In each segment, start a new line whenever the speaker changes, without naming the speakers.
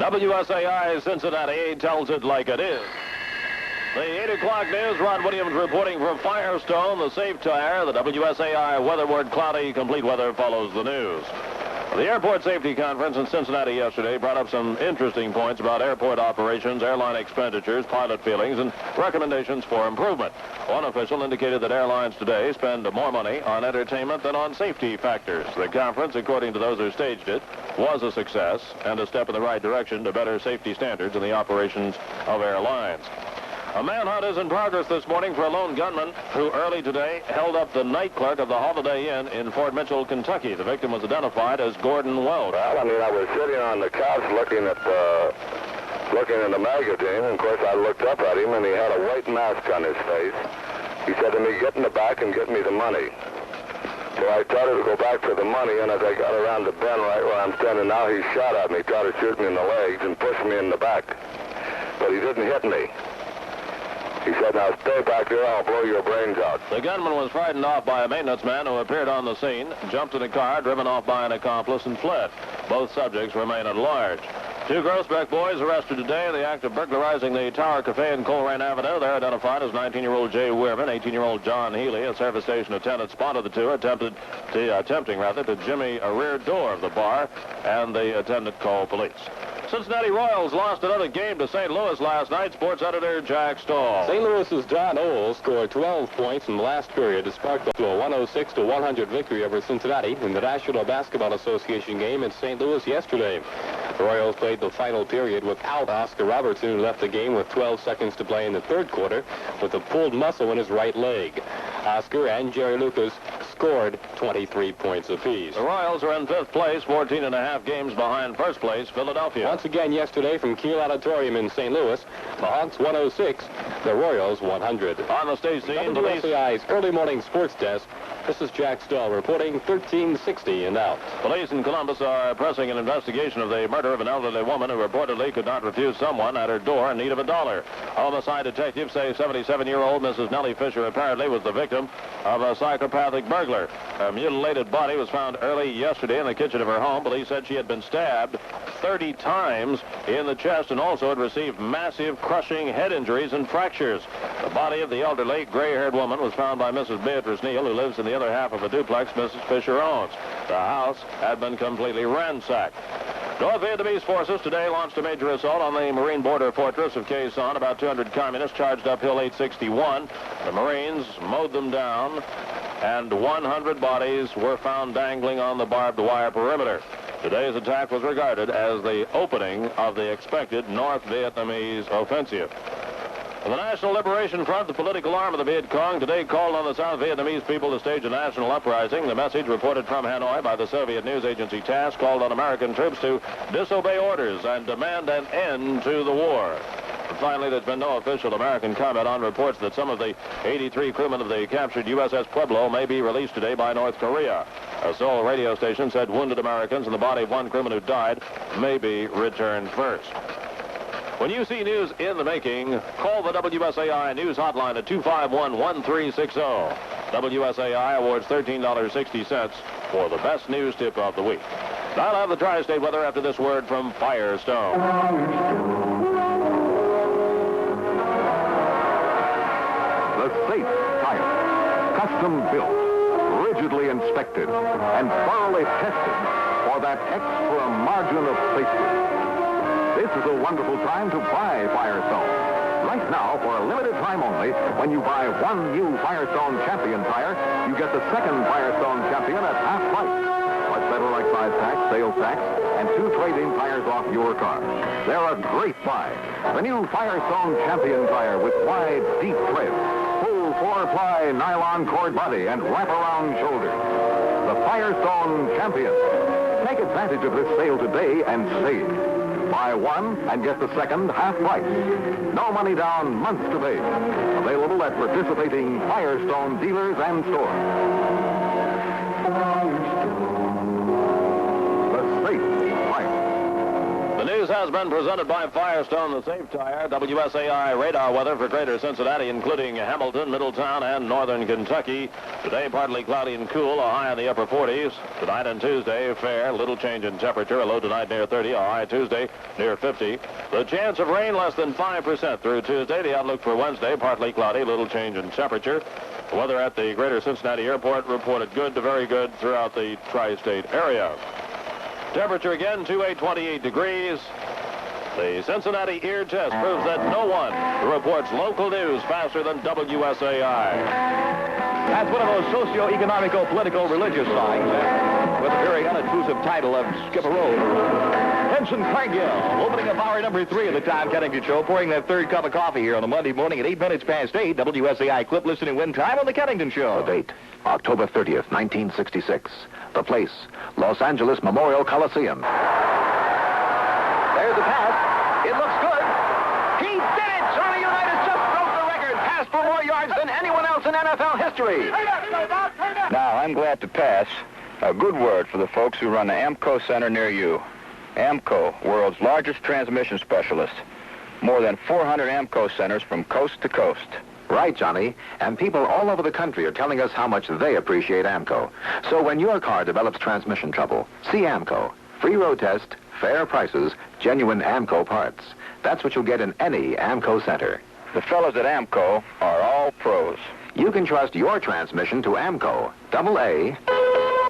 WSAI Cincinnati tells it like it is. The 8 o'clock news, Ron Williams reporting from Firestone, the safe tire. The WSAI weather word cloudy, complete weather follows the news. The Airport Safety Conference in Cincinnati yesterday brought up some interesting points about airport operations, airline expenditures, pilot feelings, and recommendations for improvement. One official indicated that airlines today spend more money on entertainment than on safety factors. The conference, according to those who staged it, was a success and a step in the right direction to better safety standards in the operations of airlines. A manhunt is in progress this morning for a lone gunman who early today held up the night clerk of the Holiday Inn in Fort Mitchell, Kentucky. The victim was identified as Gordon Welch.
Well, I was sitting on the couch looking in the magazine, and of course I looked up at him, and he had a white mask on his face. He said to me, "Get in the back and get me the money." So I started to go back for the money, and as I got around the bend right where I'm standing now, he shot at me, tried to shoot me in the legs, and pushed me in the back. But he didn't hit me. He said, "Now stay back there, I'll blow your brains out."
The gunman was frightened off by a maintenance man who appeared on the scene, jumped in a car, driven off by an accomplice, and fled. Both subjects remain at large. Two Groesbeck boys arrested today in the act of burglarizing the Tower Cafe in Coleraine Avenue. They're identified as 19-year-old Jay Weirman, 18-year-old John Healy. A service station attendant spotted the two, attempting to jimmy a rear door of the bar, and the attendant called police. Cincinnati Royals lost another game to St. Louis last night. Sports editor Jack Stahl.
St. Louis's John Oles scored 12 points in the last period to spark to a 106-100 victory over Cincinnati in the National Basketball Association game in St. Louis yesterday. The Royals played the final period without Oscar Robertson, who left the game with 12 seconds to play in the third quarter with a pulled muscle in his right leg. Oscar and Jerry Lucas scored 23 points apiece.
The Royals are in fifth place, 14 and a half games behind first place, Philadelphia.
Once again yesterday from Kiel Auditorium in St. Louis, the Hawks 106, the Royals 100.
On the stage scene,
WSAI's early morning sports desk. This is Jack Stahl reporting 1360 and out.
Police in Columbus are pressing an investigation of the murder of an elderly woman who reportedly could not refuse someone at her door in need of $1. Homicide detectives say 77-year-old Mrs. Nellie Fisher apparently was the victim of a psychopathic burglar. Her mutilated body was found early yesterday in the kitchen of her home. Police said she had been stabbed 30 times in the chest and also had received massive crushing head injuries and fractures. The body of the elderly, gray-haired woman was found by Mrs. Beatrice Neal, who lives in the other half of a duplex Mrs. Fisher owns. The house had been completely ransacked. North Vietnamese forces today launched a major assault on the Marine border fortress of Quai Son. About 200 communists charged up Hill 861. The Marines mowed them down, and 100 bodies were found dangling on the barbed wire perimeter. Today's attack was regarded as the opening of the expected North Vietnamese offensive. The National Liberation Front, the political arm of the Viet Cong, today called on the South Vietnamese people to stage a national uprising. The message, reported from Hanoi by the Soviet news agency TASS, called on American troops to disobey orders and demand an end to the war. And finally, there's been no official American comment on reports that some of the 83 crewmen of the captured USS Pueblo may be released today by North Korea. A Seoul radio station said wounded Americans and the body of one crewman who died may be returned first. When you see news in the making, call the WSAI News Hotline at 251-1360. WSAI awards $13.60 for the best news tip of the week. I'll have the tri-state weather after this word from Firestone.
The safe tire, custom built, rigidly inspected, and thoroughly tested for that extra margin of safety. This is a wonderful time to buy Firestone. Right now, for a limited time only, when you buy one new Firestone Champion tire, you get the second Firestone Champion at half price. Plus federal excise tax, sales tax, and 2 trade-in tires off your car. They're a great buy. The new Firestone Champion tire with wide, deep tread, full 4-ply nylon cord body, and wrap-around shoulders. The Firestone Champion. Take advantage of this sale today and save. Buy one and get the second half price. No money down, months to pay. Available at participating Firestone dealers and stores. The safe tire.
The news has been presented by Firestone, the safe tire. WSAI radar weather for greater Cincinnati, including Hamilton, Middletown, and northern Kentucky. Today, partly cloudy and cool, a high in the upper 40s. Tonight and Tuesday, fair, little change in temperature. A low tonight near 30, a high Tuesday near 50. The chance of rain less than 5% through Tuesday. The outlook for Wednesday, partly cloudy, little change in temperature. Weather at the greater Cincinnati airport reported good to very good throughout the tri-state area. Temperature again, 28 degrees. The Cincinnati ear test proves that no one reports local news faster than WSAI.
That's one of those socio-economical, political, religious songs with a very unobtrusive title of Skip a Road. Ensign Cargill, opening up hour number 3 of the Tom Kennington Show, pouring that third cup of coffee here on a Monday morning at 8 minutes past 8. WSAI clip listening win time on the Kennington Show.
The date, October 30th, 1966. The place, Los Angeles Memorial Coliseum.
There's the pass. It looks good. He did it! Charlie Unitas just broke the record. Passed for more yards than anyone else in NFL history.
Now, I'm glad to pass a good word for the folks who run the AMCO Center near you. AMCO, world's largest transmission specialist. More than 400 AMCO centers from coast to coast.
Right, Johnny. And people all over the country are telling us how much they appreciate AMCO. So when your car develops transmission trouble, see AMCO. Free road test, fair prices, genuine AMCO parts. That's what you'll get in any AMCO center.
The fellows at AMCO are all pros.
You can trust your transmission to AMCO. AA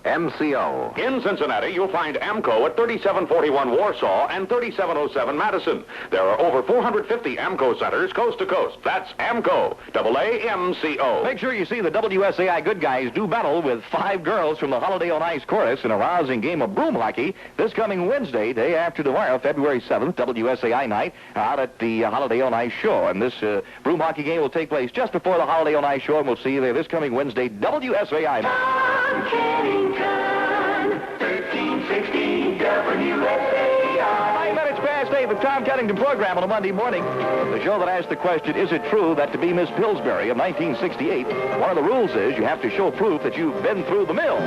MCO.
In Cincinnati, you'll find AMCO at 3741 Warsaw and 3707 Madison. There are over 450 AMCO centers coast to coast. That's AMCO, AAMCO.
Make sure you see the WSAI good guys do battle with 5 girls from the Holiday on Ice chorus in a rousing game of broom hockey this coming Wednesday, day after tomorrow, February 7th, WSAI night, out at the Holiday on Ice show. And this broom hockey game will take place just before the Holiday on Ice show, and we'll see you there this coming Wednesday, WSAI night.
1360 WSAI.
9 minutes past 8, the Tom Kennington program on a Monday morning. The show that asks the question, is it true that to be Miss Pillsbury of 1968, one of the rules is you have to show proof that you've been through the mill?